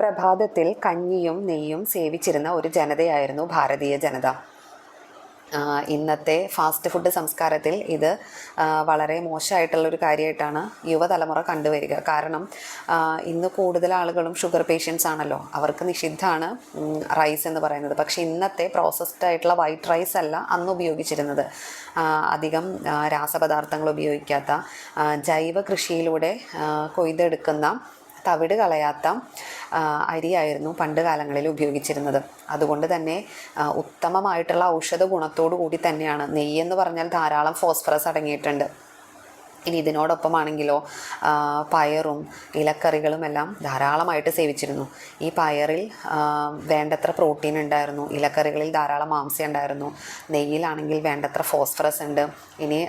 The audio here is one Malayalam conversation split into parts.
പ്രഭാതത്തിൽ കഞ്ഞിയും നെയ്യും സേവിച്ചിരുന്ന ഒരു ജനതയായിരുന്നു ഭാരതീയ ജനത. ഇന്നത്തെ ഫാസ്റ്റ് ഫുഡ് സംസ്കാരത്തിൽ ഇത് വളരെ മോശമായിട്ടുള്ളൊരു കാര്യമായിട്ടാണ് യുവതലമുറ കണ്ടുവരിക. കാരണം ഇന്ന് കൂടുതൽ ആളുകളും ഷുഗർ പേഷ്യൻസ് ആണല്ലോ, അവർക്ക് നിഷിദ്ധമാണ് റൈസ് എന്ന് പറയുന്നത്. പക്ഷേ ഇന്നത്തെ പ്രോസസ്ഡ് ആയിട്ടുള്ള വൈറ്റ് റൈസ് അല്ല അന്ന് ഉപയോഗിച്ചിരുന്നത്. അധികം രാസപദാർത്ഥങ്ങൾ ഉപയോഗിക്കാത്ത ജൈവ കൃഷിയിലൂടെ കൊയ്തെടുക്കുന്ന തവിട് കളയാത്ത അരിയായിരുന്നു പണ്ട് കാലങ്ങളിൽ ഉപയോഗിച്ചിരുന്നത്. അതുകൊണ്ട് തന്നെ ഉത്തമമായിട്ടുള്ള ഔഷധ ഗുണത്തോടു കൂടി തന്നെയാണ്. നെയ്യെന്ന് പറഞ്ഞാൽ ധാരാളം ഫോസ്ഫറസ് അടങ്ങിയിട്ടുണ്ട്. ഇനി ഇതിനോടൊപ്പമാണെങ്കിലോ പയറും ഇലക്കറികളും എല്ലാം ധാരാളമായിട്ട് സേവിച്ചിരുന്നു. ഈ പയറിൽ വേണ്ടത്ര പ്രോട്ടീൻ ഉണ്ടായിരുന്നു, ഇലക്കറികളിൽ ധാരാളം മാംസ്യം ഉണ്ടായിരുന്നു, നെയ്യിലാണെങ്കിൽ വേണ്ടത്ര ഫോസ്ഫറസ് ഉണ്ട്. ഇനി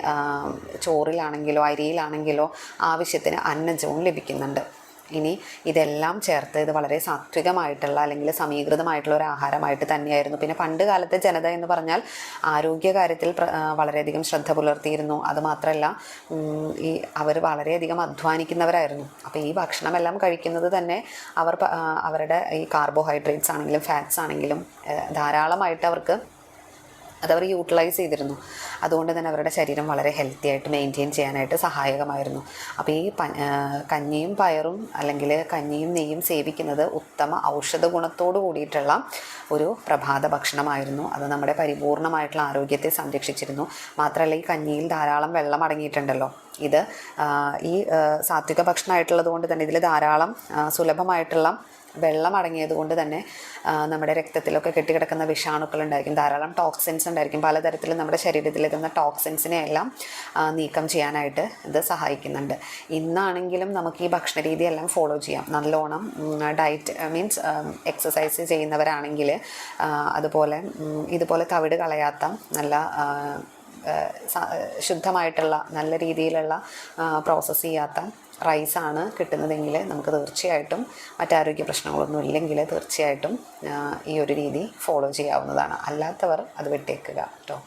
ചോറിലാണെങ്കിലോ അരിയിലാണെങ്കിലോ ആവശ്യത്തിന് അന്നജവും ലഭിക്കുന്നുണ്ട്. ഇനി ഇതെല്ലാം ചേർത്ത് ഇത് വളരെ സാത്വികമായിട്ടുള്ള അല്ലെങ്കിൽ സമീകൃതമായിട്ടുള്ള ഒരു ആഹാരമായിട്ട് തന്നെയായിരുന്നു. പിന്നെ പണ്ട് കാലത്തെ ജനത എന്ന് പറഞ്ഞാൽ ആരോഗ്യകാര്യത്തിൽ വളരെയധികം ശ്രദ്ധ പുലർത്തിയിരുന്നു. അതുമാത്രമല്ല അവർ വളരെയധികം അധ്വാനിക്കുന്നവരായിരുന്നു. അപ്പോൾ ഈ ഭക്ഷണമെല്ലാം കഴിക്കുന്നത് തന്നെ അവരുടെ ഈ കാർബോഹൈഡ്രേറ്റ്സ് ആണെങ്കിലും ഫാറ്റ്സ് ആണെങ്കിലും ധാരാളമായിട്ട് അതവർ യൂട്ടിലൈസ് ചെയ്തിരുന്നു. അതുകൊണ്ട് തന്നെ അവരുടെ ശരീരം വളരെ ഹെൽത്തി ആയിട്ട് മെയിൻറ്റെയിൻ ചെയ്യാനായിട്ട് സഹായകമായിരുന്നു. അപ്പോൾ ഈ കഞ്ഞിയും പയറും അല്ലെങ്കിൽ കഞ്ഞിയും നെയ്യും സേവിക്കുന്നത് ഉത്തമ ഔഷധ ഗുണത്തോട് കൂടിയിട്ടുള്ള ഒരു പ്രഭാത ഭക്ഷണമായിരുന്നു. അത് നമ്മുടെ പരിപൂർണമായിട്ടുള്ള ആരോഗ്യത്തെ സംരക്ഷിച്ചിരുന്നു. മാത്രമല്ല ഈ കഞ്ഞിയിൽ ധാരാളം വെള്ളം അടങ്ങിയിട്ടുണ്ടല്ലോ. ഇത് ഈ സാത്വിക ഭക്ഷണമായിട്ടുള്ളത് കൊണ്ട് തന്നെ ഇതിൽ ധാരാളം സുലഭമായിട്ടുള്ള വെള്ളം അടങ്ങിയത് കൊണ്ട് തന്നെ നമ്മുടെ രക്തത്തിലൊക്കെ കെട്ടിക്കിടക്കുന്ന വിഷാണുക്കൾ ഉണ്ടായിരിക്കും, ധാരാളം ടോക്സിൻസ് ഉണ്ടായിരിക്കും. പലതരത്തിലും നമ്മുടെ ശരീരത്തിലെത്തുന്ന ടോക്സിൻസിനെ എല്ലാം നീക്കം ചെയ്യാനായിട്ട് ഇത് സഹായിക്കുന്നുണ്ട്. ഇന്നാണെങ്കിലും നമുക്ക് ഈ ഭക്ഷണ രീതിയെല്ലാം ഫോളോ ചെയ്യാം. നല്ലോണം ഡയറ്റ് മീൻസ് എക്സസൈസ് ചെയ്യുന്നവരാണെങ്കിൽ അതുപോലെ ഇതുപോലെ തവിട് കളയാത്ത നല്ല ശുദ്ധമായിട്ടുള്ള നല്ല രീതിയിലുള്ള പ്രോസസ്സ് ചെയ്യാത്ത റൈസാണ് കിട്ടുന്നതെങ്കിൽ നമുക്ക് തീർച്ചയായിട്ടും മറ്റാരോഗ്യ പ്രശ്നങ്ങളൊന്നും ഇല്ലെങ്കിൽ തീർച്ചയായിട്ടും ഈ ഒരു രീതി ഫോളോ ചെയ്യാവുന്നതാണ്. അല്ലാത്തവർ അത് വിട്ടേക്കുക കേട്ടോ.